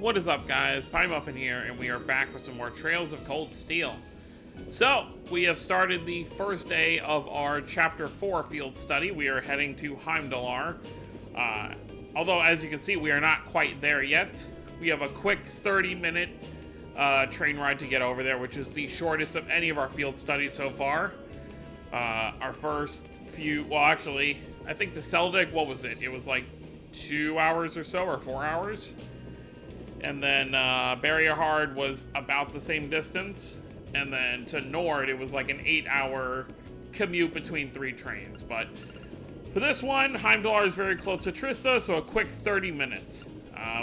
What is up, guys? Pie Muffin here, and we are back with some more Trails of Cold Steel. So, we have started the first day of our Chapter 4 field study. We are heading to Heimdallr. Although, as you can see, we are not quite there yet. We have a quick 30-minute train ride to get over there, which is the shortest of any of our field studies so far. Our first few, well, actually, I think to Seldig, what was it? It was like 2 hours or so, or 4 hours. And then Barrierhard was about the same distance. And then to Nord, it was like an 8-hour commute between 3 trains. But for this one, Heimdallr is very close to Trista, so a quick 30 minutes.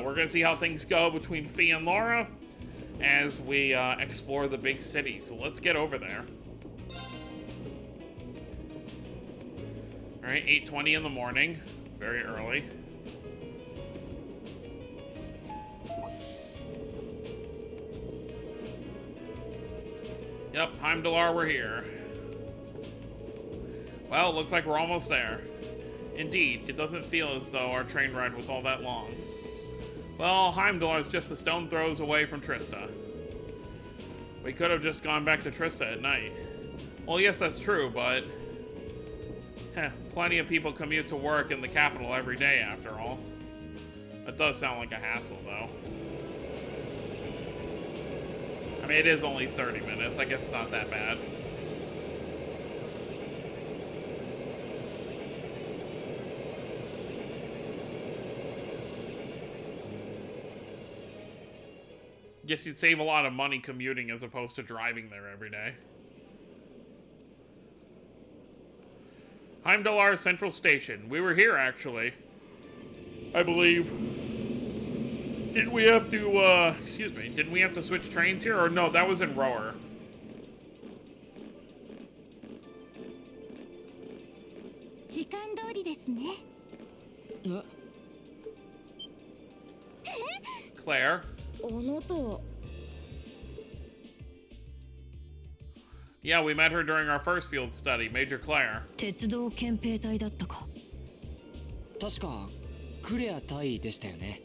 We're going to see how things go between Fee and Laura as we explore the big city. So let's get over there. All right, 8:20 in the morning, very early. Yep, Heimdallr, we're here. Well, it looks like we're almost there. Indeed, it doesn't feel as though our train ride was all that long. Well, Heimdallr is just a stone throws away from Trista. We could have just gone back to Trista at night. Well, yes, that's true, but plenty of people commute to work in the capital every day, after all. That does sound like a hassle, though. I mean, it is only 30 minutes. I guess it's not that bad. Guess you'd save a lot of money commuting as opposed to driving there every day. Heimdallr Central Station. We were here, actually. I believe. Didn't we have to, excuse me, didn't we have to switch trains here? Or no, that was in Rower. Claire. Yeah, we met her during our first field study, Major Claire. 鉄道憲兵隊だったか。確かクレア隊でしたよね。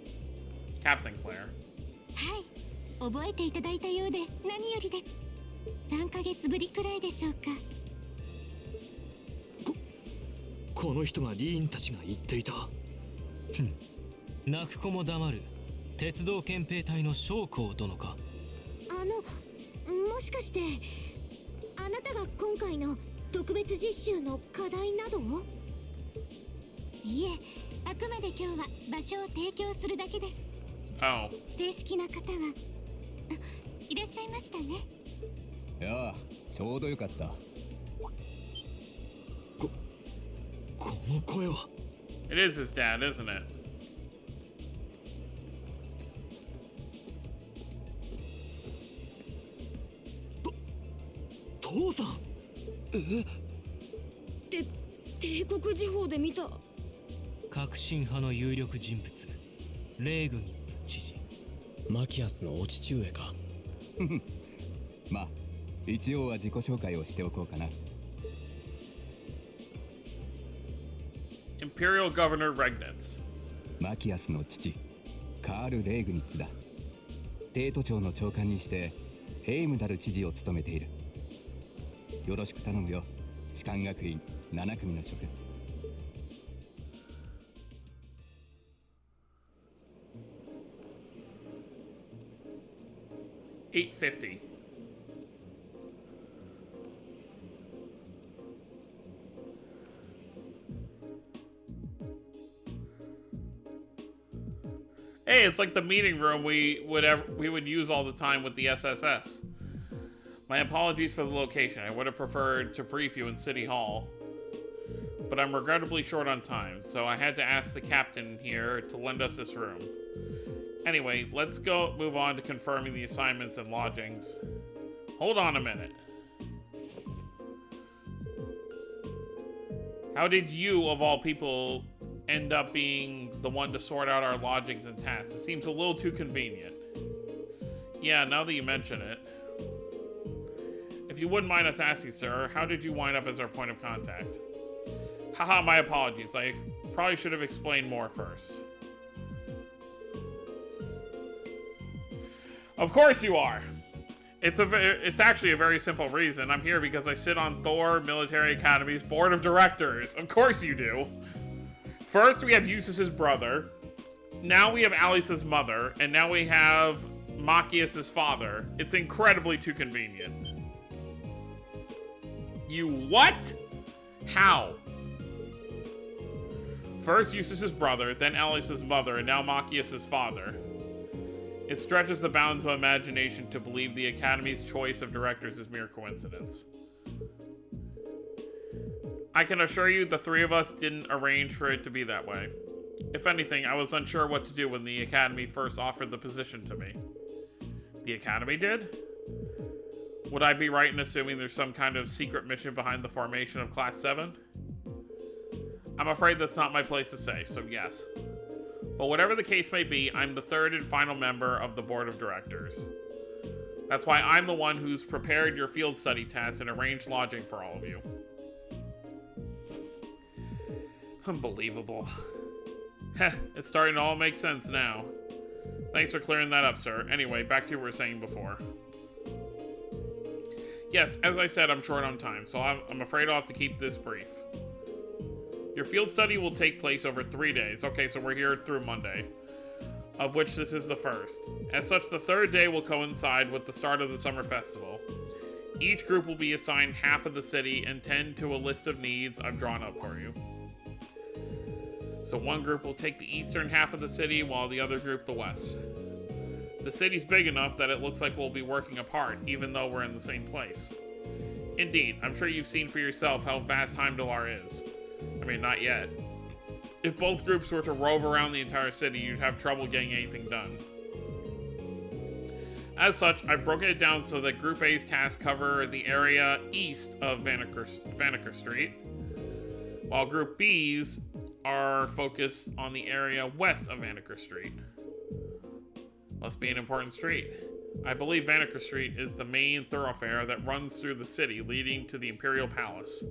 Captain Claire. はい、覚えていただいたようで何よりです。3ヶ月ぶりくらいでしょうか。この人がリーンたちが言っていた。泣く子も黙る。鉄道憲兵隊の将校殿か。もしかしてあなたが今回の特別実習の課題などを？いえ、あくまで今日は場所を提供するだけです。Oh. 正式な方はいらっしゃいましたね。いやあ、ちょうどよかった。この声は。It is his dad, isn't it? 父さん。帝国時報で見た。革新派の有力人物、レーグニッツ知事。マキアスのお父上か。まあ、一応は自己紹介をしておこうかな。Imperial Governor Regnitz. マキアスの父、カール・レーグニッツだ。帝都庁の長官にしてヘイムダル知事を務めている。よろしく頼むよ、士官学院7組の諸君。850. Hey, it's like the meeting room we would use all the time with the SSS. My apologies for the location. I would have preferred to brief you in City Hall, but I'm regrettably short on time, so I had to ask the captain here to lend us this room. Anyway, let's move on to confirming the assignments and lodgings. Hold on a minute. How did you, of all people, end up being the one to sort out our lodgings and tasks? It seems a little too convenient. Yeah, now that you mention it. If you wouldn't mind us asking, sir, how did you wind up as our point of contact? Haha, my apologies. I probably should have explained more first. Of course you are. It's actually a very simple reason. I'm here because I sit on Thor Military Academy's board of directors. Of course you do. First, we have Eustace's brother. Now we have Alice's mother. And now we have Machias's father. It's incredibly too convenient. You what? How? First Eustace's brother, then Alice's mother, and now Machias's father. It stretches the bounds of imagination to believe the Academy's choice of directors is mere coincidence. I can assure you the three of us didn't arrange for it to be that way. If anything, I was unsure what to do when the Academy first offered the position to me. The Academy did? Would I be right in assuming there's some kind of secret mission behind the formation of Class 7? I'm afraid that's not my place to say, so yes. But whatever the case may be, I'm the third and final member of the board of directors. That's why I'm the one who's prepared your field study tasks and arranged lodging for all of you. Unbelievable. Heh, it's starting to all make sense now. Thanks for clearing that up, sir. Anyway, back to what we were saying before. Yes, as I said, I'm short on time, so I'm afraid I'll have to keep this brief. Your field study will take place over 3 days. Okay, so we're here through Monday, of which this is the first. As such, the third day will coincide with the start of the summer festival. Each group will be assigned half of the city and tend to a list of needs I've drawn up for you. So one group will take the eastern half of the city, while the other group the west. The city's big enough that it looks like we'll be working apart, even though we're in the same place. Indeed, I'm sure you've seen for yourself how vast Heimdallar is. I mean, not yet. If both groups were to rove around the entire city, you'd have trouble getting anything done. As such, I've broken it down so that Group A's tasks cover the area east of Vanaker Street, while Group B's are focused on the area west of Vanaker Street. Must be an important street. I believe Vanaker Street is the main thoroughfare that runs through the city, leading to the Imperial Palace.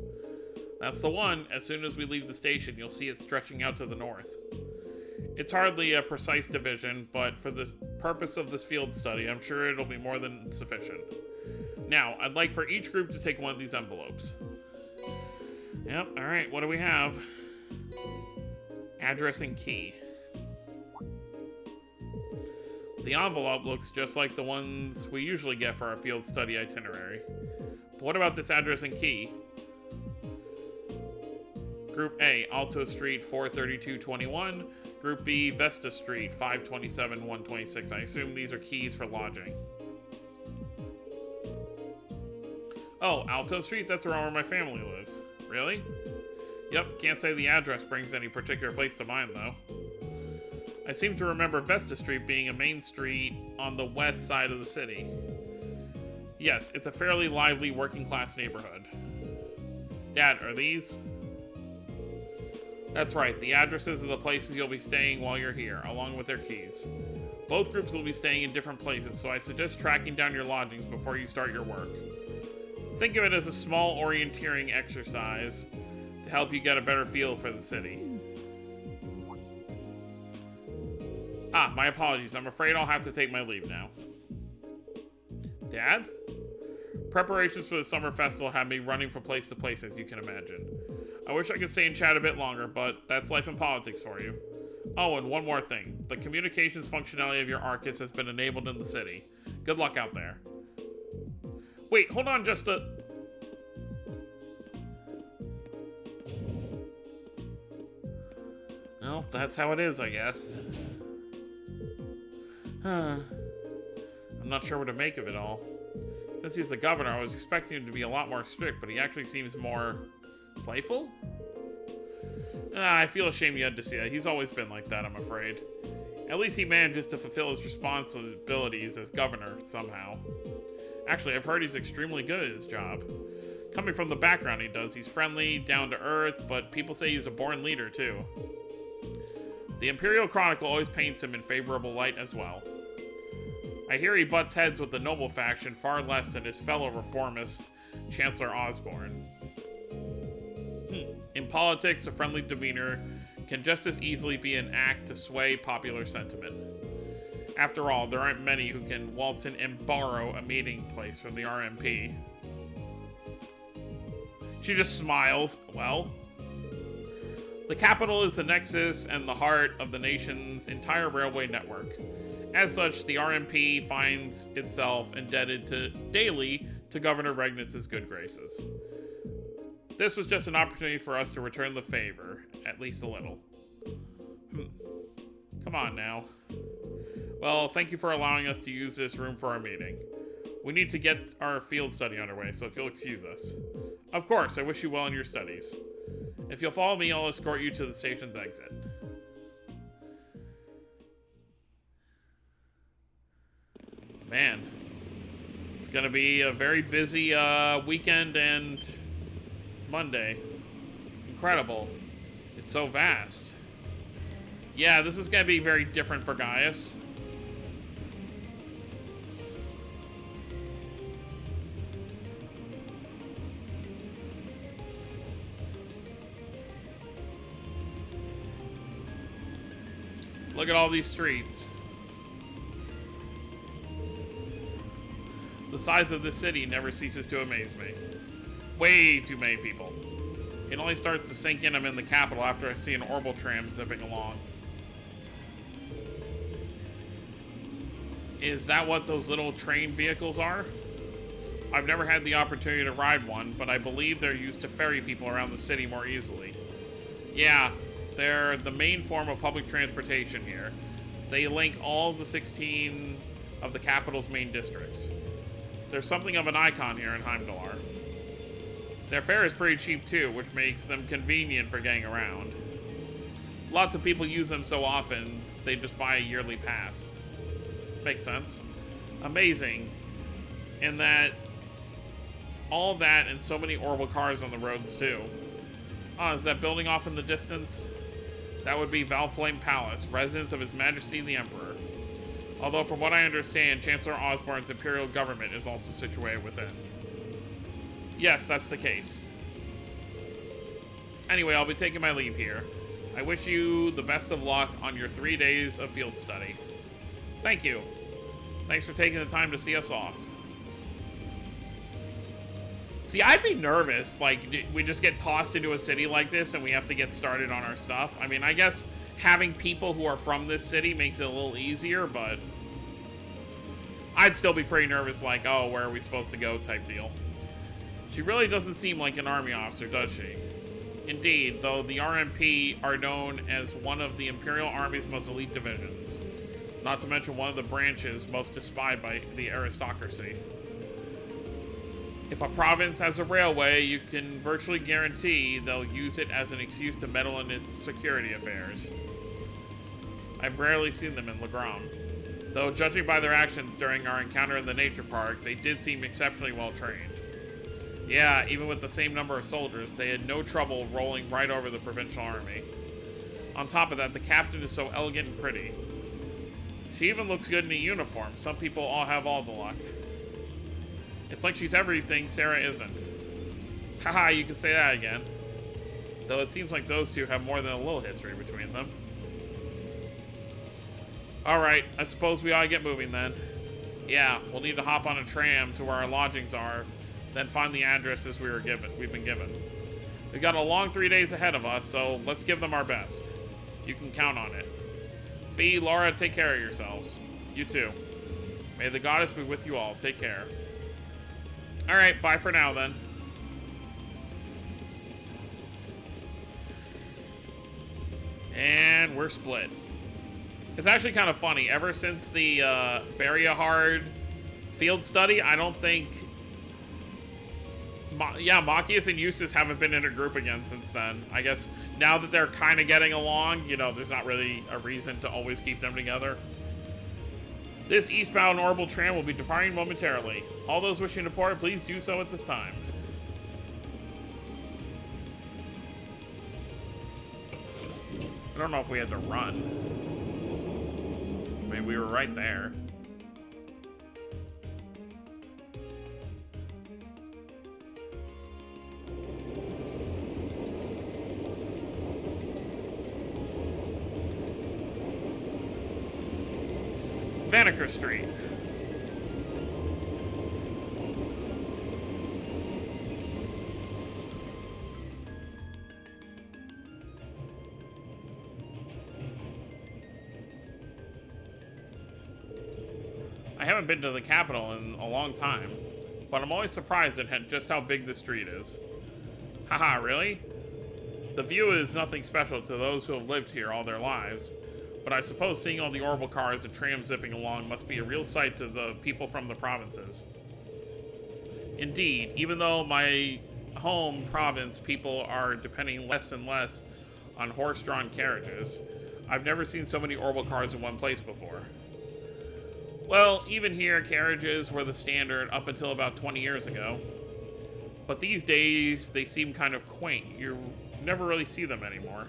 That's the one. As soon as we leave the station, you'll see it stretching out to the north. It's hardly a precise division, but for the purpose of this field study, I'm sure it'll be more than sufficient. Now, I'd like for each group to take one of these envelopes. Yep, alright, what do we have? Address and key. The envelope looks just like the ones we usually get for our field study itinerary. But what about this address and key? Group A, Alto Street 43221. Group B, Vesta Street 527 126. I assume these are keys for lodging. Oh, Alto Street? That's around where my family lives. Really? Yep, can't say the address brings any particular place to mind, though. I seem to remember Vesta Street being a main street on the west side of the city. Yes, it's a fairly lively working-class neighborhood. Dad, are these? That's right, the addresses of the places you'll be staying while you're here, along with their keys. Both groups will be staying in different places, so I suggest tracking down your lodgings before you start your work. Think of it as a small orienteering exercise to help you get a better feel for the city. Ah, my apologies. I'm afraid I'll have to take my leave now. Dad? Preparations for the summer festival have me running from place to place, as you can imagine. I wish I could stay and chat a bit longer, but that's life and politics for you. Oh, and one more thing. The communications functionality of your Arcus has been enabled in the city. Good luck out there. Wait, hold on just a... Well, that's how it is, I guess. I'm not sure what to make of it all. Since he's the governor, I was expecting him to be a lot more strict, but he actually seems more... playful? I feel ashamed you had to see that. He's always been like that, I'm afraid. At least he manages to fulfill his responsibilities as governor, somehow. Actually, I've heard he's extremely good at his job. Coming from the background he does, he's friendly, down to earth, but people say he's a born leader, too. The Imperial Chronicle always paints him in favorable light as well. I hear he butts heads with the noble faction far less than his fellow reformist, Chancellor Osborne. In politics, a friendly demeanor can just as easily be an act to sway popular sentiment. After all, there aren't many who can waltz in and borrow a meeting place from the RMP. She just smiles. Well, the capital is the nexus and the heart of the nation's entire railway network. As such, the RMP finds itself indebted daily to Governor Regnitz's good graces. This was just an opportunity for us to return the favor, at least a little. Come on now. Well, thank you for allowing us to use this room for our meeting. We need to get our field study underway, so if you'll excuse us. Of course, I wish you well in your studies. If you'll follow me, I'll escort you to the station's exit. Man, it's gonna be a very busy weekend and Monday. Incredible. It's so vast. Yeah, this is gonna be very different for Gaius. Look at all these streets. The size of this city never ceases to amaze me. Way too many people. It only starts to sink in I'm in the capital after I see an orbital tram zipping along. Is that what those little train vehicles are? I've never had the opportunity to ride one, but I believe they're used to ferry people around the city more easily. Yeah, they're the main form of public transportation here. They link all of the 16 of the capital's main districts. There's something of an icon here in Heimdallar. Their fare is pretty cheap too, which makes them convenient for getting around. Lots of people use them so often, they just buy a yearly pass. Makes sense. Amazing. In that, all that and so many orbital cars on the roads too. Oh, is that building off in the distance? That would be Valflame Palace, residence of His Majesty the Emperor. Although from what I understand, Chancellor Osborne's imperial government is also situated within. Yes, that's the case. Anyway, I'll be taking my leave here. I wish you the best of luck on your 3 days of field study. Thank you. Thanks for taking the time to see us off. See, I'd be nervous, like, we just get tossed into a city like this and we have to get started on our stuff. I mean, I guess having people who are from this city makes it a little easier, but I'd still be pretty nervous, like, oh, where are we supposed to go type deal. She really doesn't seem like an army officer, does she? Indeed, though the RMP are known as one of the Imperial Army's most elite divisions. Not to mention one of the branches most despised by the aristocracy. If a province has a railway, you can virtually guarantee they'll use it as an excuse to meddle in its security affairs. I've rarely seen them in Legram. Though judging by their actions during our encounter in the nature park, they did seem exceptionally well trained. Yeah, even with the same number of soldiers, they had no trouble rolling right over the provincial army. On top of that, the captain is so elegant and pretty. She even looks good in a uniform. Some people all have all the luck. It's like she's everything Sarah isn't. Haha, you could say that again. Though it seems like those two have more than a little history between them. Alright, I suppose we ought to get moving then. Yeah, we'll need to hop on a tram to where our lodgings are, then find the addresses we've been given. We've got a long 3 days ahead of us, so let's give them our best. You can count on it. Fee, Laura, take care of yourselves. You too. May the goddess be with you all. Take care. Alright, bye for now then. And we're split. It's actually kind of funny. Ever since the Bariahard field study, I don't think... Machias and Eustace haven't been in a group again since then. I guess now that they're kind of getting along, you know, there's not really a reason to always keep them together. This eastbound orbital tram will be departing momentarily. All those wishing to board, please do so at this time. I don't know if we had to run. I mean, we were right there. Vanaker Street. I haven't been to the capital in a long time, but I'm always surprised at just how big the street is. Haha, really? The view is nothing special to those who have lived here all their lives, but I suppose seeing all the orbital cars and trams zipping along must be a real sight to the people from the provinces. Indeed, even though my home province people are depending less and less on horse-drawn carriages, I've never seen so many orbital cars in one place before. Well, even here, carriages were the standard up until about 20 years ago. But these days, they seem kind of quaint. You never really see them anymore.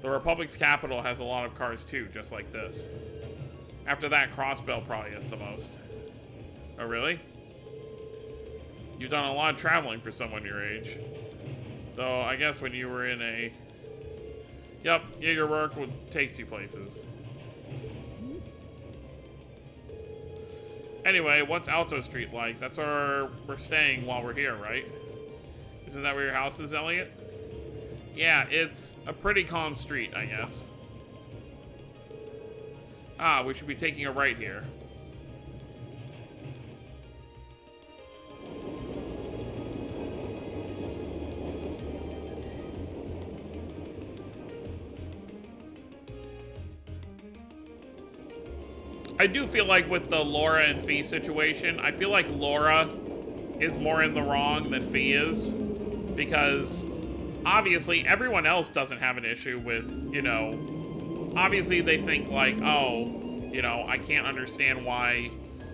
The Republic's capital has a lot of cars too, just like this. After that, Crossbell probably has the most. Oh, really? You've done a lot of traveling for someone your age. Though, I guess when you were in a... Yep, Jaeger work takes you places. Anyway, what's Alto Street like? That's where we're staying while we're here, right? Isn't that where your house is, Elliot? Yeah, it's a pretty calm street, I guess. Ah, we should be taking a right here. I do feel like with the Laura and Fee situation, I feel like Laura is more in the wrong than Fee is. Because obviously everyone else doesn't have an issue with, you know, obviously they think like, oh, you know, I can't understand why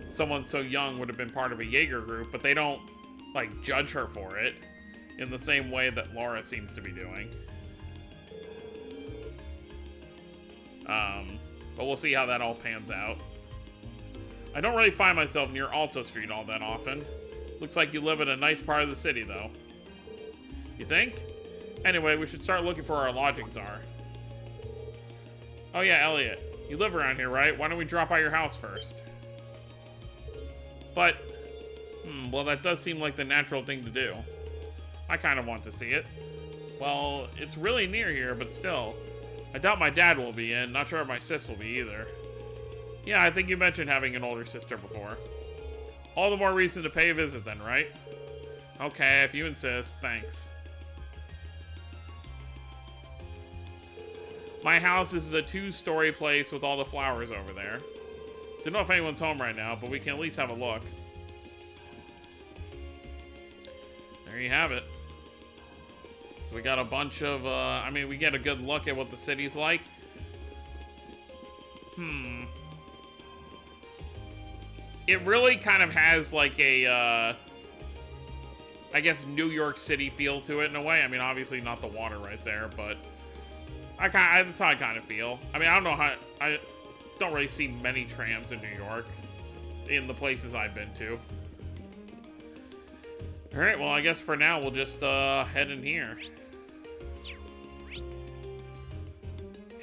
someone so young would have been part of a Jaeger group, but they don't, like, judge her for it in the same way that Laura seems to be doing. But we'll see how that all pans out. I don't really find myself near Alto Street all that often. Looks like you live in a nice part of the city, though. You think? Anyway, we should start looking for where our lodgings are. Oh yeah, Elliot. You live around here, right? Why don't we drop by your house first? But, well, that does seem like the natural thing to do. I kind of want to see it. Well, it's really near here, but still. I doubt my dad will be in. Not sure if my sis will be either. Yeah, I think you mentioned having an older sister before. All the more reason to pay a visit then, right? Okay, if you insist, thanks. My house is a 2-story place with all the flowers over there. Don't know if anyone's home right now, but we can at least have a look. There you have it. So we got a bunch of, I mean, we get a good look at what the city's like. It really kind of has like a, I guess, New York City feel to it in a way. I mean, obviously not the water right there, but that's how I kind of feel. I mean, I don't know how, I don't really see many trams in New York in the places I've been to. All right, well, I guess for now we'll just head in here.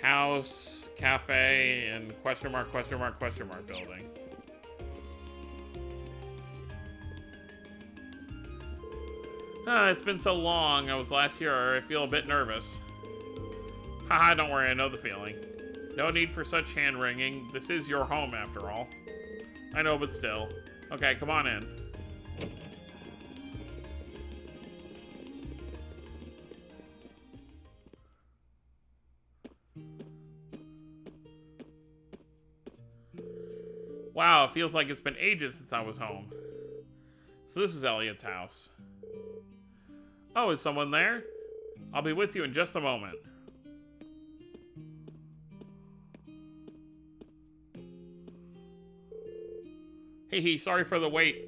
House, cafe, and question mark building. It's been so long. I was last here. I feel a bit nervous. Haha, don't worry. I know the feeling. No need for such hand-wringing. This is your home, after all. I know, but still. Okay, come on in. Wow, it feels like it's been ages since I was home. So this is Elliot's house. Oh, is someone there? I'll be with you in just a moment. Hey, sorry for the wait.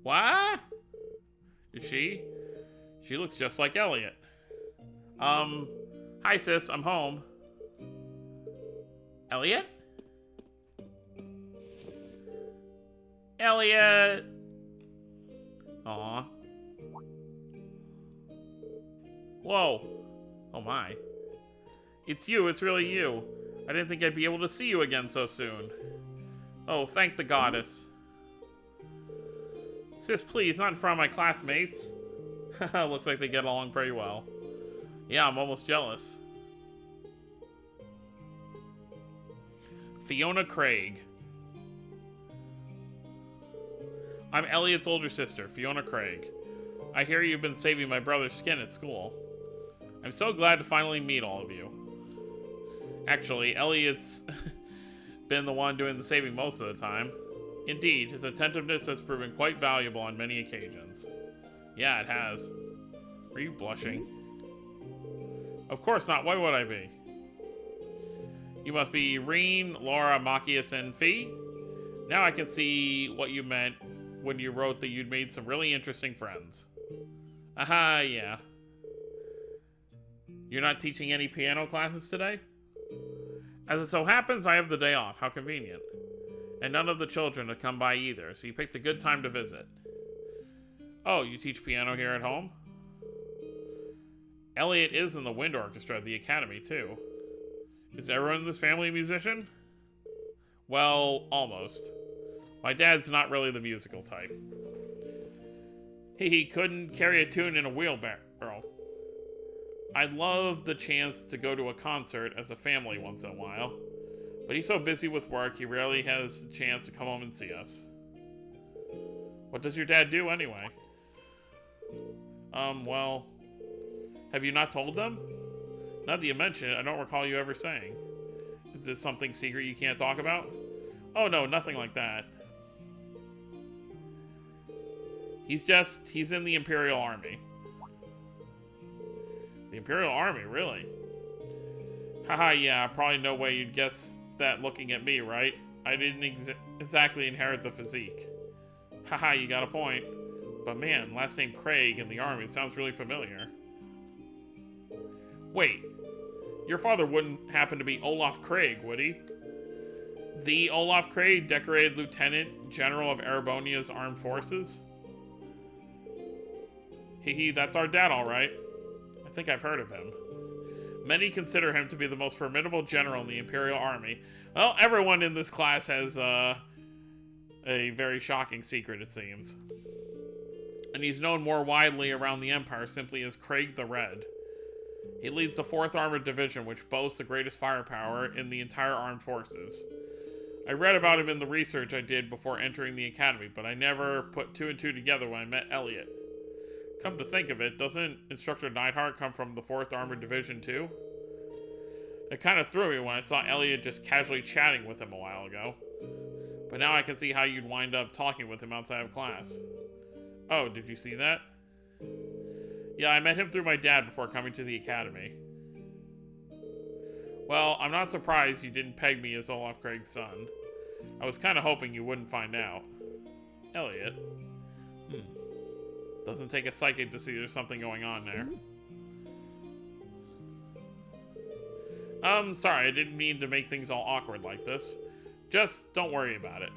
What? Is she? She looks just like Elliot. Hi sis, I'm home. Elliot? Elliot! Aw. Whoa. Oh my. It's you, it's really you. I didn't think I'd be able to see you again so soon. Oh, thank the goddess. Sis, please, not in front of my classmates. Looks like they get along pretty well. Yeah, I'm almost jealous. Fiona Craig. I'm Elliot's older sister, Fiona Craig. I hear you've been saving my brother's skin at school. I'm so glad to finally meet all of you. Actually, Elliot's been the one doing the saving most of the time. Indeed, his attentiveness has proven quite valuable on many occasions. Yeah, it has. Are you blushing? Of course not, why would I be? You must be Reen, Laura, Machias, and Fee? Now I can see what you meant when you wrote that you'd made some really interesting friends. Aha, yeah. You're not teaching any piano classes today? As it so happens, I have the day off. How convenient. And none of the children have come by either, so you picked a good time to visit. Oh, you teach piano here at home? Elliot is in the wind orchestra at the academy, too. Is everyone in this family a musician? Well, almost. My dad's not really the musical type. He couldn't carry a tune in a wheelbarrow. I'd love the chance to go to a concert as a family once in a while, but he's so busy with work he rarely has a chance to come home and see us. What does your dad do anyway? Well, have you not told them? Now that you mention it, I don't recall you ever saying. Is this something secret you can't talk about? Oh no, nothing like that. He's in the Imperial Army. The Imperial Army, really? Haha, yeah, probably no way you'd guess that looking at me, right? I didn't exactly inherit the physique. Haha, you got a point. But man, last name Craig in the Army sounds really familiar. Wait, your father wouldn't happen to be Olaf Craig, would he? The Olaf Craig, decorated Lieutenant General of Erebonia's Armed Forces? Hehe, that's our dad, all right. I think I've heard of him. Many consider him to be the most formidable general in the Imperial Army. Well, everyone in this class has a very shocking secret, it seems. And he's known more widely around the Empire simply as Craig the Red. He leads the 4th Armored Division, which boasts the greatest firepower in the entire armed forces. I read about him in the research I did before entering the academy, but I never put 2 and 2 together when I met Elliot. Come to think of it, doesn't Instructor Neidhart come from the 4th Armored Division too? It kind of threw me when I saw Elliot just casually chatting with him a while ago. But now I can see how you'd wind up talking with him outside of class. Oh, did you see that? Yeah, I met him through my dad before coming to the academy. Well, I'm not surprised you didn't peg me as Olaf Craig's son. I was kind of hoping you wouldn't find out. Elliot? Doesn't take a psychic to see there's something going on there. Sorry, I didn't mean to make things all awkward like this. Just don't worry about it.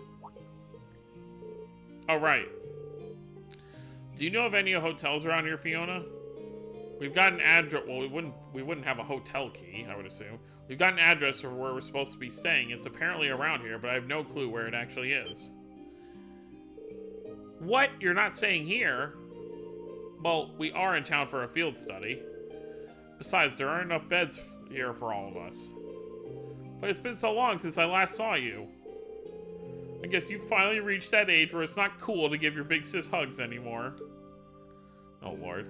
Oh, right. Do you know of any hotels around here, Fiona? We've got an address. Well, we wouldn't have a hotel key, I would assume. We've got an address for where we're supposed to be staying. It's apparently around here, but I have no clue where it actually is. What? You're not staying here? Well, we are in town for a field study. Besides, there aren't enough beds here for all of us. But it's been so long since I last saw you. I guess you finally reached that age where it's not cool to give your big sis hugs anymore. Oh, Lord.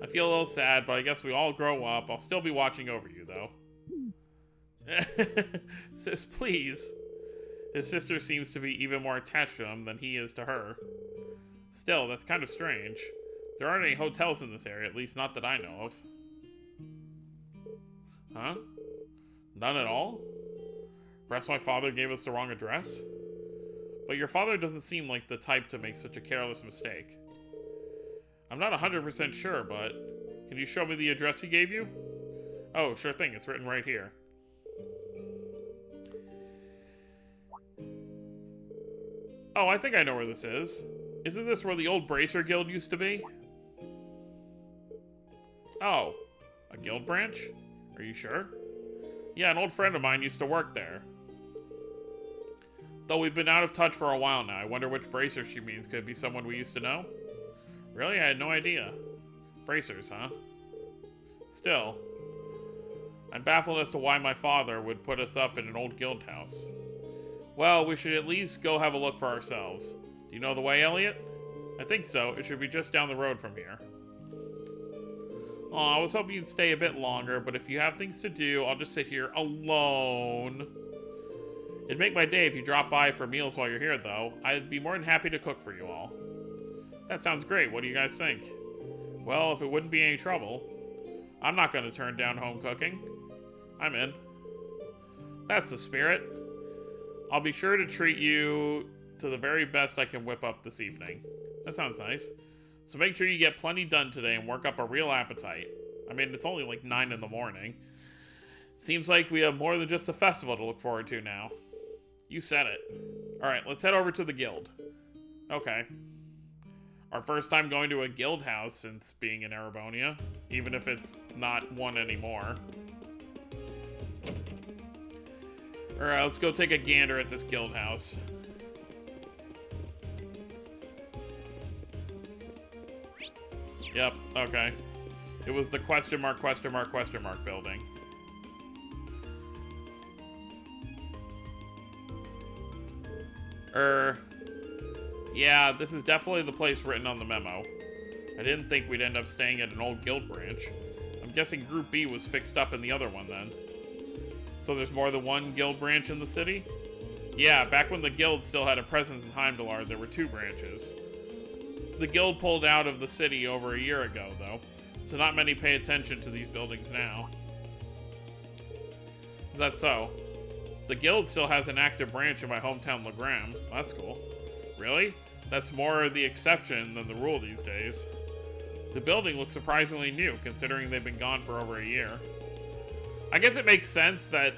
I feel a little sad, but I guess we all grow up. I'll still be watching over you, though. Sis, please. His sister seems to be even more attached to him than he is to her. Still, that's kind of strange. There aren't any hotels in this area, at least not that I know of. Huh? None at all? Perhaps my father gave us the wrong address? But your father doesn't seem like the type to make such a careless mistake. I'm not 100% sure, but can you show me the address he gave you? Oh, sure thing, it's written right here. Oh, I think I know where this is. Isn't this where the old Bracer Guild used to be? Oh, a guild branch? Are you sure? Yeah, an old friend of mine used to work there. Though we've been out of touch for a while now. I wonder which Bracer she means. Could it be someone we used to know? Really? I had no idea. Bracers, huh? Still, I'm baffled as to why my father would put us up in an old guild house. Well, we should at least go have a look for ourselves. Do you know the way, Elliot? I think so. It should be just down the road from here. Oh, I was hoping you'd stay a bit longer, but if you have things to do, I'll just sit here alone. It'd make my day if you drop by for meals while you're here, though. I'd be more than happy to cook for you all. That sounds great. What do you guys think? Well, if it wouldn't be any trouble, I'm not going to turn down home cooking. I'm in. That's the spirit. I'll be sure to treat you to the very best I can whip up this evening. That sounds nice. So make sure you get plenty done today and work up a real appetite. I mean, it's only like 9 in the morning. Seems like we have more than just a festival to look forward to now. You said it. Alright, let's head over to the guild. Okay. Our first time going to a guild house since being in Erebonia, even if it's not one anymore. Alright, let's go take a gander at this guild house. Yep, okay. It was the question mark building. Yeah, this is definitely the place written on the memo. I didn't think we'd end up staying at an old guild branch. I'm guessing Group B was fixed up in the other one then. So there's more than one guild branch in the city? Yeah, back when the guild still had a presence in Heimdallr, there were 2 branches. The guild pulled out of the city over a year ago, though, so not many pay attention to these buildings now. Is that so? The guild still has an active branch in my hometown, Legram. That's cool. Really? That's more the exception than the rule these days. The building looks surprisingly new, considering they've been gone for over a year. I guess it makes sense that,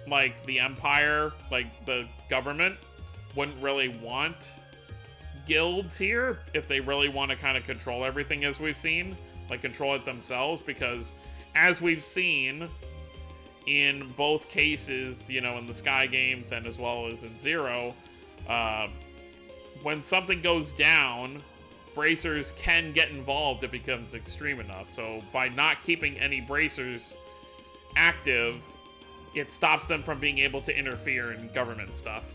like, the Empire, like, the government, wouldn't really want guilds here if they really want to kind of control everything, as we've seen. Like, control it themselves, because, as we've seen in both cases, you know, in the Sky games and as well as in Zero, when something goes down, bracers can get involved if it becomes extreme enough. So by not keeping any bracers active, it stops them from being able to interfere in government stuff.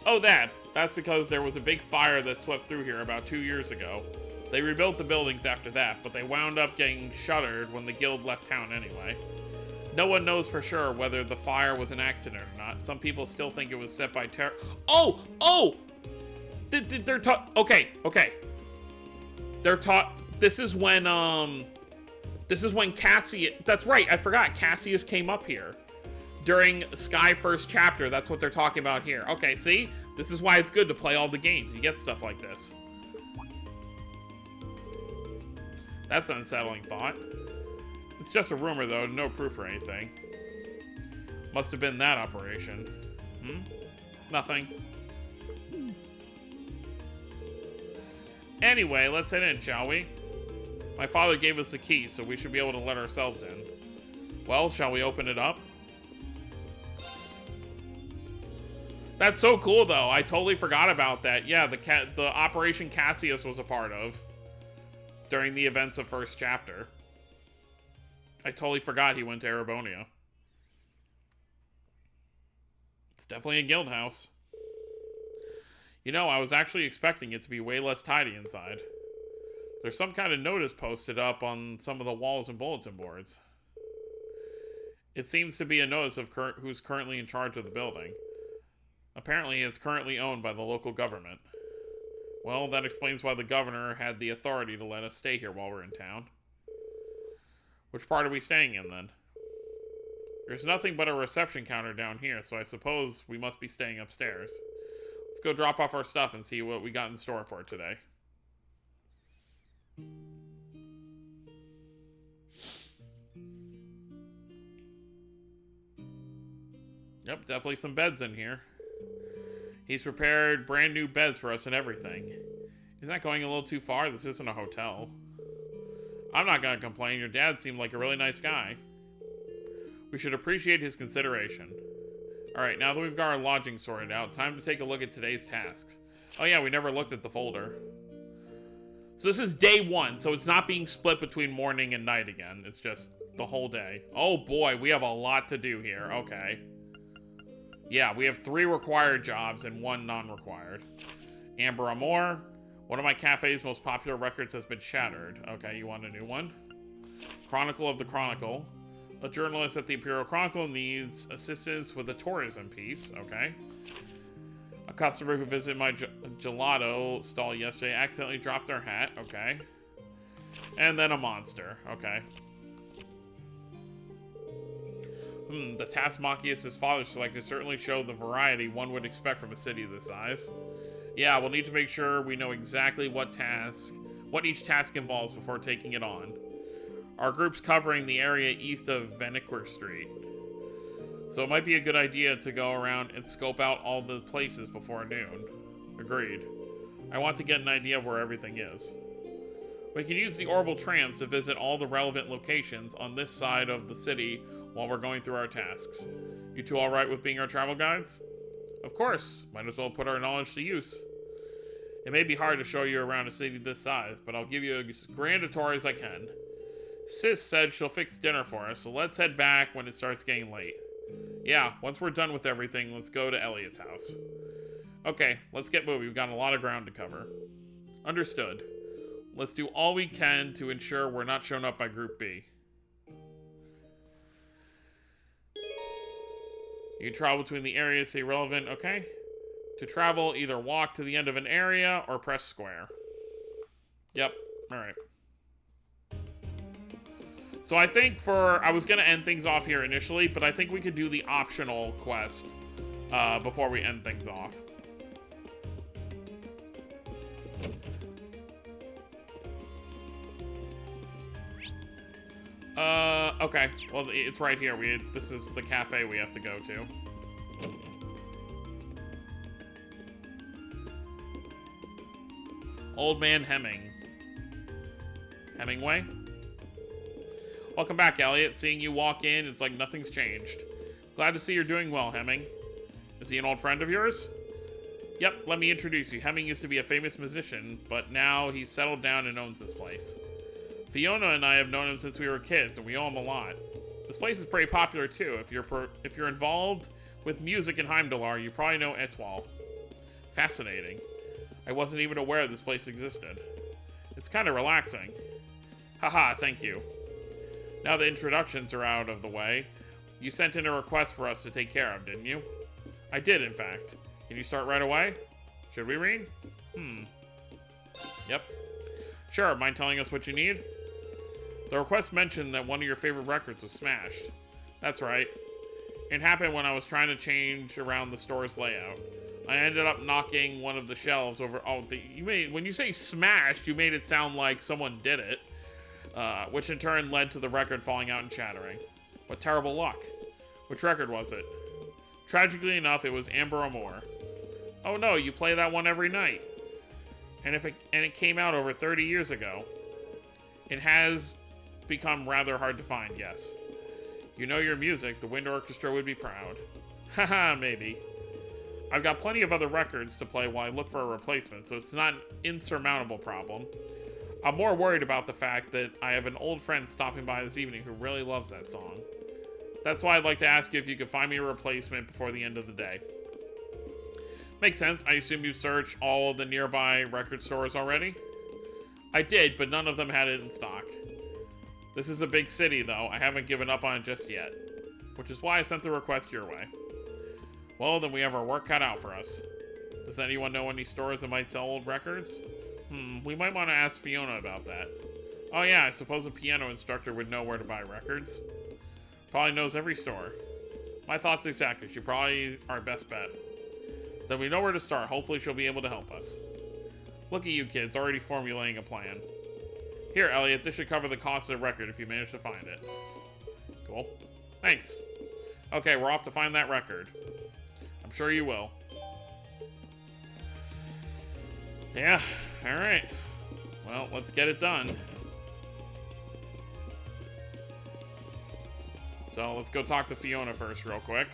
Oh, that's because there was a big fire that swept through here about 2 years ago. They rebuilt the buildings after that, but they wound up getting shuttered when the guild left town anyway. No one knows for sure whether the fire was an accident or not. Some people still think it was set by terror. Oh! They're taught. Okay. They're taught. This is when Cassius. That's right. I forgot. Cassius came up here during Sky first chapter. That's what they're talking about here. Okay, see? This is why it's good to play all the games. You get stuff like this. That's an unsettling thought. It's just a rumor, though. No proof or anything. Must have been that operation. Nothing. Anyway, let's head in, shall we? My father gave us the key, so we should be able to let ourselves in. Well, shall we open it up? That's so cool, though. I totally forgot about that. Yeah, the Operation Cassius was a part of during the events of first chapter. I totally forgot he went to Erebonia. It's definitely a guild house. You know, I was actually expecting it to be way less tidy inside. There's some kind of notice posted up on some of the walls and bulletin boards. It seems to be a notice of who's currently in charge of the building. Apparently, it's currently owned by the local government. Well, that explains why the governor had the authority to let us stay here while we're in town. Which part are we staying in, then? There's nothing but a reception counter down here, so I suppose we must be staying upstairs. Let's go drop off our stuff and see what we got in store for today. Yep, definitely some beds in here. He's prepared brand new beds for us and everything. Is that going a little too far? This isn't a hotel. I'm not gonna complain. Your dad seemed like a really nice guy. We should appreciate his consideration. Alright, now that we've got our lodging sorted out, time to take a look at today's tasks. Oh yeah, we never looked at the folder. So this is day 1, so it's not being split between morning and night again. It's just the whole day. Oh boy, we have a lot to do here. Okay. Yeah, we have 3 required jobs and 1 non-required. Amber Amor. One of my cafe's most popular records has been shattered. Okay, you want a new one? Chronicle of the Chronicle. A journalist at the Imperial Chronicle needs assistance with a tourism piece. Okay. A customer who visited my gelato stall yesterday accidentally dropped their hat. Okay. And then a monster. Okay. The task Machias' father selected certainly showed the variety one would expect from a city this size. Yeah, we'll need to make sure we know exactly what each task involves before taking it on. Our group's covering the area east of Veniquer Street, so it might be a good idea to go around and scope out all the places before noon. Agreed. I want to get an idea of where everything is. We can use the orbital trams to visit all the relevant locations on this side of the city while we're going through our tasks. You two alright with being our travel guides? Of course, might as well put our knowledge to use. It may be hard to show you around a city this size, but I'll give you as grand a tour as I can. Sis said she'll fix dinner for us, so let's head back when it starts getting late. Yeah, once we're done with everything, let's go to Elliot's house. Okay, let's get moving. We've got a lot of ground to cover. Understood. Let's do all we can to ensure we're not shown up by Group B. You can travel between the areas, say relevant, okay? To travel, either walk to the end of an area or press square. Yep, alright. So I think I was going to end things off here initially, but I think we could do the optional quest before we end things off. Okay. Well, it's right here. This is the cafe we have to go to. Old Man Hemingway? Welcome back, Elliot. Seeing you walk in, it's like nothing's changed. Glad to see you're doing well, Hemming. Is he an old friend of yours? Yep, let me introduce you. Hemming used to be a famous musician, but now he's settled down and owns this place. Fiona and I have known him since we were kids, and we owe him a lot. This place is pretty popular, too. If you're involved with music in Heimdallar, you probably know Etoile. Fascinating. I wasn't even aware this place existed. It's kind of relaxing. Haha, thank you. Now the introductions are out of the way, you sent in a request for us to take care of, didn't you? I did, in fact. Can you start right away? Should we read? Yep. Sure, mind telling us what you need? The request mentioned that one of your favorite records was smashed. That's right. It happened when I was trying to change around the store's layout. I ended up knocking one of the shelves over. Oh, when you say smashed, you made it sound like someone did it. Which in turn led to the record falling out and shattering. What terrible luck. Which record was it? Tragically enough, it was Amber Amor. Oh no, you play that one every night. And it came out over 30 years ago. It has become rather hard to find, yes. You know your music, the Wind Orchestra would be proud. Haha, maybe. I've got plenty of other records to play while I look for a replacement, so it's not an insurmountable problem. I'm more worried about the fact that I have an old friend stopping by this evening who really loves that song. That's why I'd like to ask you if you could find me a replacement before the end of the day. Makes sense. I assume you searched all of the nearby record stores already? I did, but none of them had it in stock. This is a big city, though. I haven't given up on it just yet. Which is why I sent the request your way. Well, then we have our work cut out for us. Does anyone know any stores that might sell old records? We might want to ask Fiona about that. Oh yeah, I suppose a piano instructor would know where to buy records. Probably knows every store. My thoughts exactly. She probably our best bet. Then we know where to start. Hopefully she'll be able to help us. Look at you kids, already formulating a plan. Here, Elliot, this should cover the cost of the record if you manage to find it. Cool. Thanks. Okay, we're off to find that record. I'm sure you will. Yeah, alright. Well, let's get it done. So let's go talk to Fiona first real quick.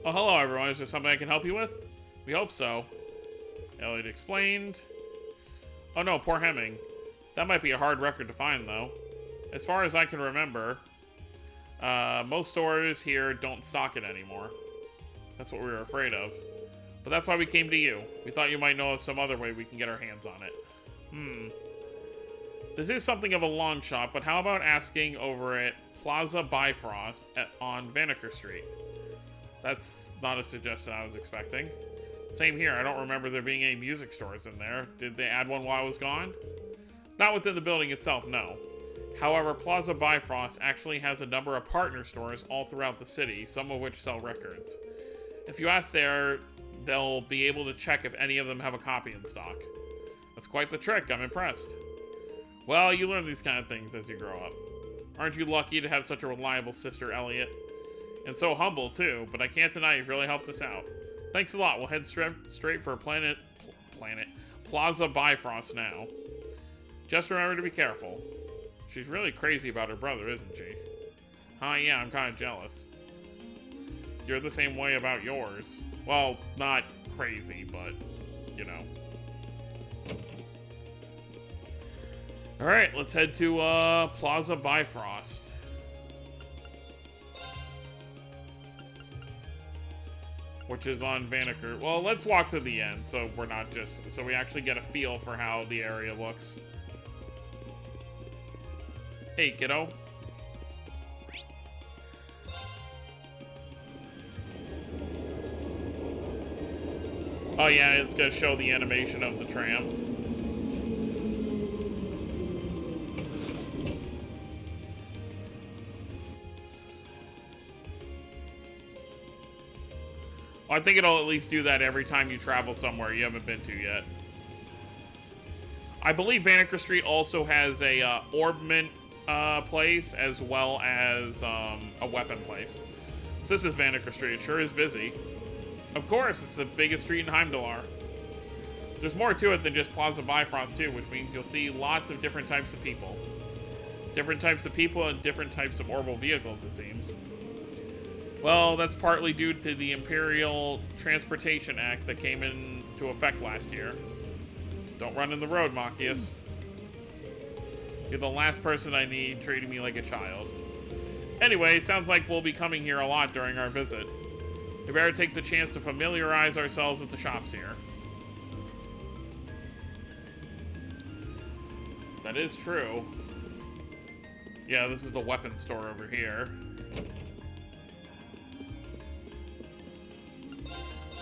Oh, hello everyone. Is there something I can help you with? We hope so. Elliot explained. Oh no, poor Hemming. That might be a hard record to find though. As far as I can remember, most stores here don't stock it anymore. That's what we were afraid of. But that's why we came to you. We thought you might know of some other way we can get our hands on it. This is something of a long shot, but how about asking over at Plaza Bifrost on Vanaker Street? That's not a suggestion I was expecting. Same here, I don't remember there being any music stores in there. Did they add one while I was gone? Not within the building itself, no. However, Plaza Bifrost actually has a number of partner stores all throughout the city, some of which sell records. If you ask there, they'll be able to check if any of them have a copy in stock. That's quite the trick, I'm impressed. Well, you learn these kind of things as you grow up. Aren't you lucky to have such a reliable sister, Elliot? And so humble, too, but I can't deny you've really helped us out. Thanks a lot, we'll head straight for Plaza Bifrost now. Just remember to be careful. She's really crazy about her brother, isn't she? Yeah, I'm kind of jealous. You're the same way about yours. Well, not crazy, but, you know. Alright, let's head to Plaza Bifrost. Which is on Vanaker. Well, let's walk to the end, so we're not just... So we actually get a feel for how the area looks. Hey, kiddo. Oh yeah, it's gonna show the animation of the tram. I think it'll at least do that every time you travel somewhere you haven't been to yet. I believe Vanaker Street also has a orb mint place as well as a weapon place. So this is Vanaker Street. It sure is busy. Of course, it's the biggest street in Heimdallar. There's more to it than just Plaza Bifrost too, which means you'll see lots of different types of people. Different types of people and different types of orbital vehicles, it seems. Well, that's partly due to the Imperial Transportation Act that came into effect last year. Don't run in the road, Machias. You're the last person I need treating me like a child. Anyway, sounds like we'll be coming here a lot during our visit. We better take the chance to familiarize ourselves with the shops here. That is true. Yeah, this is the weapon store over here.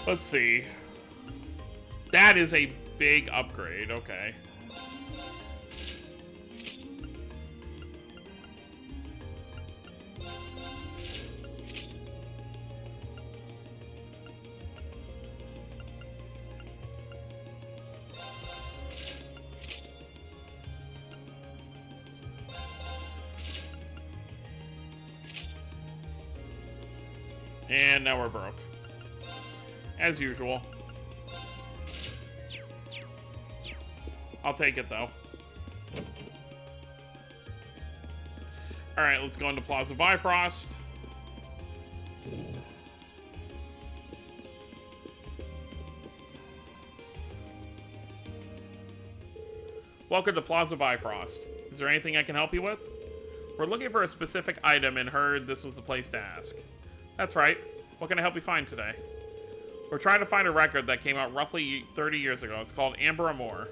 Let's see. That is a big upgrade, okay. And now we're broke. As usual. I'll take it, though. Alright, let's go into Plaza Bifrost. Welcome to Plaza Bifrost. Is there anything I can help you with? We're looking for a specific item and heard this was the place to ask. That's right. What can I help you find today? We're trying to find a record that came out roughly 30 years ago. It's called Amber Amor.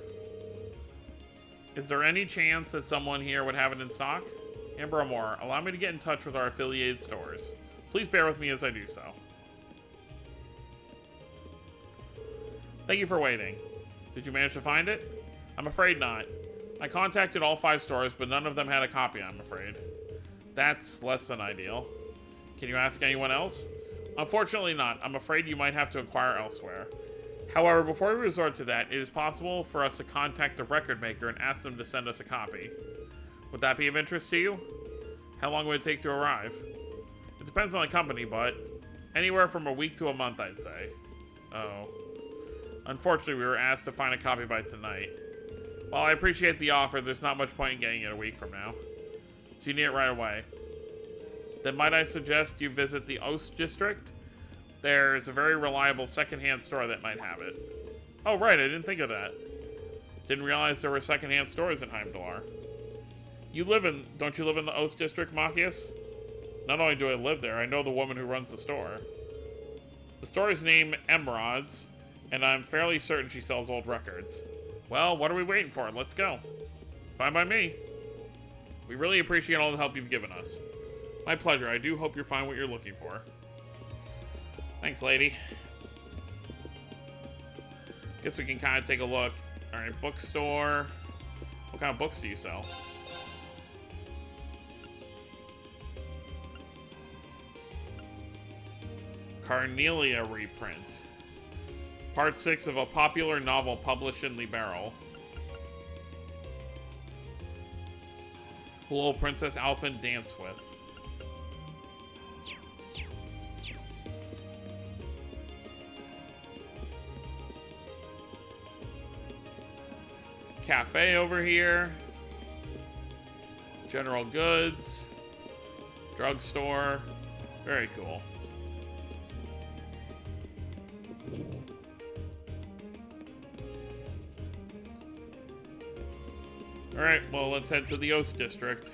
Is there any chance that someone here would have it in stock? Amber Amor, allow me to get in touch with our affiliated stores. Please bear with me as I do so. Thank you for waiting. Did you manage to find it? I'm afraid not. I contacted all 5 stores, but none of them had a copy, I'm afraid. That's less than ideal. Can you ask anyone else? Unfortunately not. I'm afraid you might have to inquire elsewhere. However, before we resort to that, it is possible for us to contact the record maker and ask them to send us a copy. Would that be of interest to you? How long would it take to arrive? It depends on the company, but anywhere from a week to a month, I'd say. Oh. Unfortunately, we were asked to find a copy by tonight. While I appreciate the offer, there's not much point in getting it a week from now. So you need it right away. Then might I suggest you visit the Ost District? There's a very reliable secondhand store that might have it. Oh, right, I didn't think of that. Didn't realize there were secondhand stores in Heimdallr. Don't you live in the Ost District, Machias? Not only do I live there, I know the woman who runs the store. The store is named Emerald's, and I'm fairly certain she sells old records. Well, what are we waiting for? Let's go. Fine by me. We really appreciate all the help you've given us. My pleasure. I do hope you find what you're looking for. Thanks, lady. Guess we can kind of take a look. Alright, bookstore. What kind of books do you sell? Carnelia reprint. Part 6 of a popular novel published in Liberal. Who will Princess Alphen dance with? Cafe over here. General goods. Drugstore. Very cool. Alright, well, let's head to the Ost District.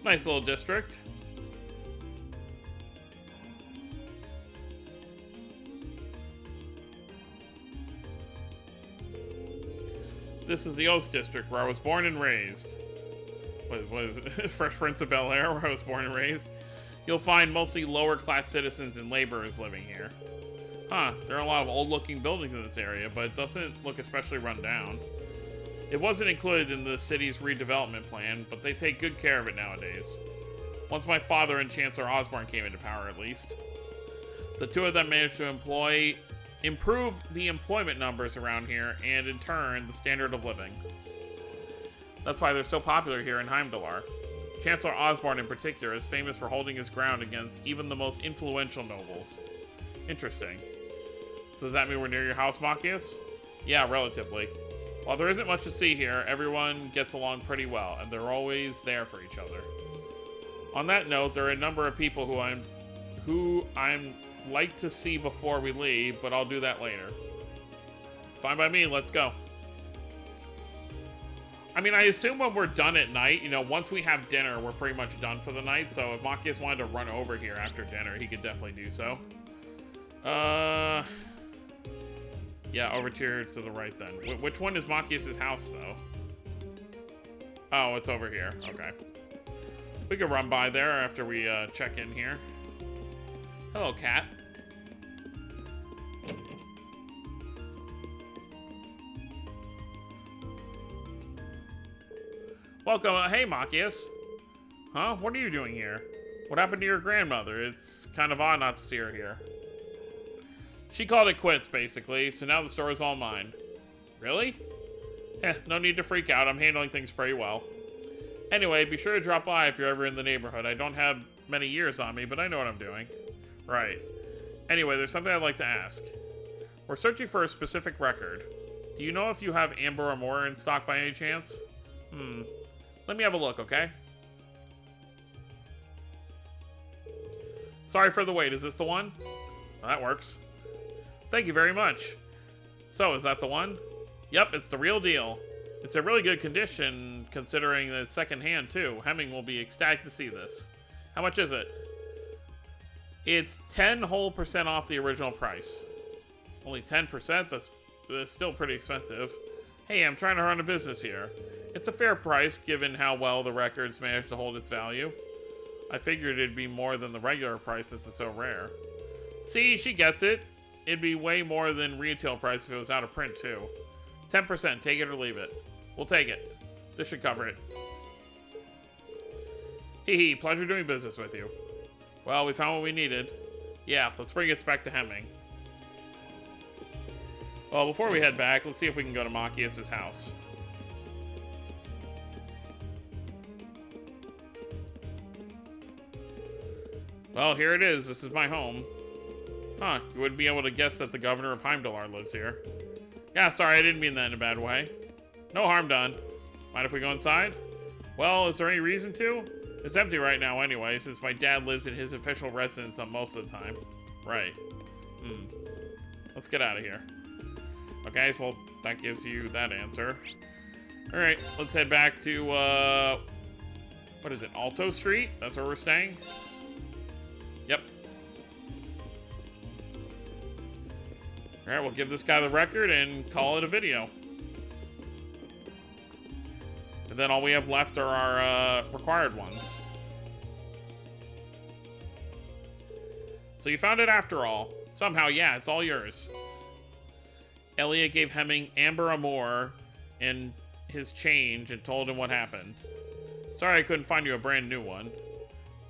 Nice little district. This is the Ost District, where I was born and raised. Was Fresh Prince of Bel-Air, where I was born and raised? You'll find mostly lower-class citizens and laborers living here. Huh, there are a lot of old-looking buildings in this area, but it doesn't look especially run down. It wasn't included in the city's redevelopment plan, but they take good care of it nowadays. Once my father and Chancellor Osborne came into power, at least. The two of them managed to improve the employment numbers around here, and in turn, the standard of living. That's why they're so popular here in Heimdallr. Chancellor Osborne in particular is famous for holding his ground against even the most influential nobles. Interesting. So does that mean we're near your house, Machias? Yeah, relatively. While there isn't much to see here, everyone gets along pretty well, and they're always there for each other. On that note, there are a number of people who I'm like to see before we leave, but I'll do that later. Fine by me, let's go. I mean, I assume when we're done at night, you know, once we have dinner, we're pretty much done for the night, so if Machias wanted to run over here after dinner, he could definitely do so. Yeah, over here to the right then. Which one is Machias' house, though? Oh, it's over here. Okay. We could run by there after we check in here. Hello, cat. Welcome. Hey, Machias. Huh? What are you doing here? What happened to your grandmother? It's kind of odd not to see her here. She called it quits, basically, so now the store is all mine. Really? No need to freak out. I'm handling things pretty well. Anyway, be sure to drop by if you're ever in the neighborhood. I don't have many years on me, but I know what I'm doing. Right. Anyway, there's something I'd like to ask. We're searching for a specific record. Do you know if you have Amber Amore in stock by any chance? Let me have a look, okay? Sorry for the wait. Is this the one? Well, that works. Thank you very much. So, is that the one? Yep, it's the real deal. It's a really good condition, considering that it's secondhand, too. Hemming will be ecstatic to see this. How much is it? It's 10% off the original price. Only 10%? That's still pretty expensive. Hey, I'm trying to run a business here. It's a fair price, given how well the record's managed to hold its value. I figured it'd be more than the regular price since it's so rare. See, she gets it. It'd be way more than retail price if it was out of print, too. 10%, take it or leave it. We'll take it. This should cover it. Hee hee, pleasure doing business with you. Well, we found what we needed. Yeah, let's bring it back to Hemming. Well, before we head back, let's see if we can go to Machias' house. Well, here it is. This is my home. Huh, you wouldn't be able to guess that the governor of Heimdallar lives here. Yeah, sorry, I didn't mean that in a bad way. No harm done. Mind if we go inside? Well, is there any reason to? It's empty right now anyway, since my dad lives in his official residence on most of the time. Right. Let's get out of here. Okay, well, that gives you that answer. Alright, let's head back to, what is it, Alto Street? That's where we're staying? Yep. Alright, we'll give this guy the record and call it a video. And then all we have left are our required ones. So you found it after all. Somehow, yeah, it's all yours. Elliot gave Hemming Amber Amour and his change and told him what happened. Sorry I couldn't find you a brand new one.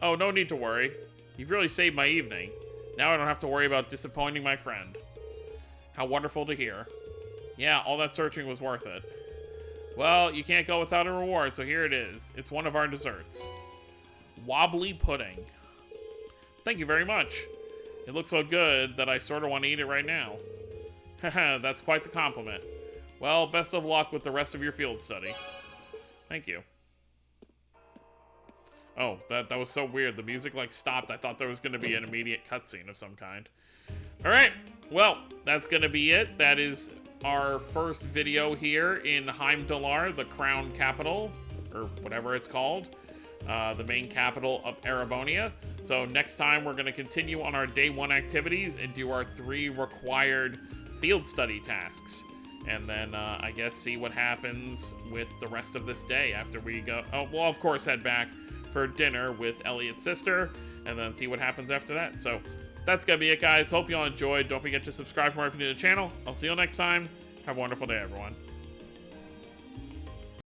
Oh, no need to worry. You've really saved my evening. Now I don't have to worry about disappointing my friend. How wonderful to hear. Yeah, all that searching was worth it. Well, you can't go without a reward, so here it is. It's one of our desserts. Wobbly pudding. Thank you very much. It looks so good that I sort of want to eat it right now. Haha, that's quite the compliment. Well, best of luck with the rest of your field study. Thank you. Oh, that was so weird. The music, like, stopped. I thought there was going to be an immediate cutscene of some kind. Alright, well, that's going to be it. That is our first video here in Heimdallar, the crown capital, or whatever it's called. The main capital of Erebonia. So next time we're going to continue on our day 1 activities and do our 3 required field study tasks. And then, I guess, see what happens with the rest of this day after we go... Oh, we'll, of course, head back for dinner with Elliot's sister, and then see what happens after that. So, that's gonna be it, guys. Hope you all enjoyed. Don't forget to subscribe for more if you're new to the channel. I'll see you all next time. Have a wonderful day, everyone.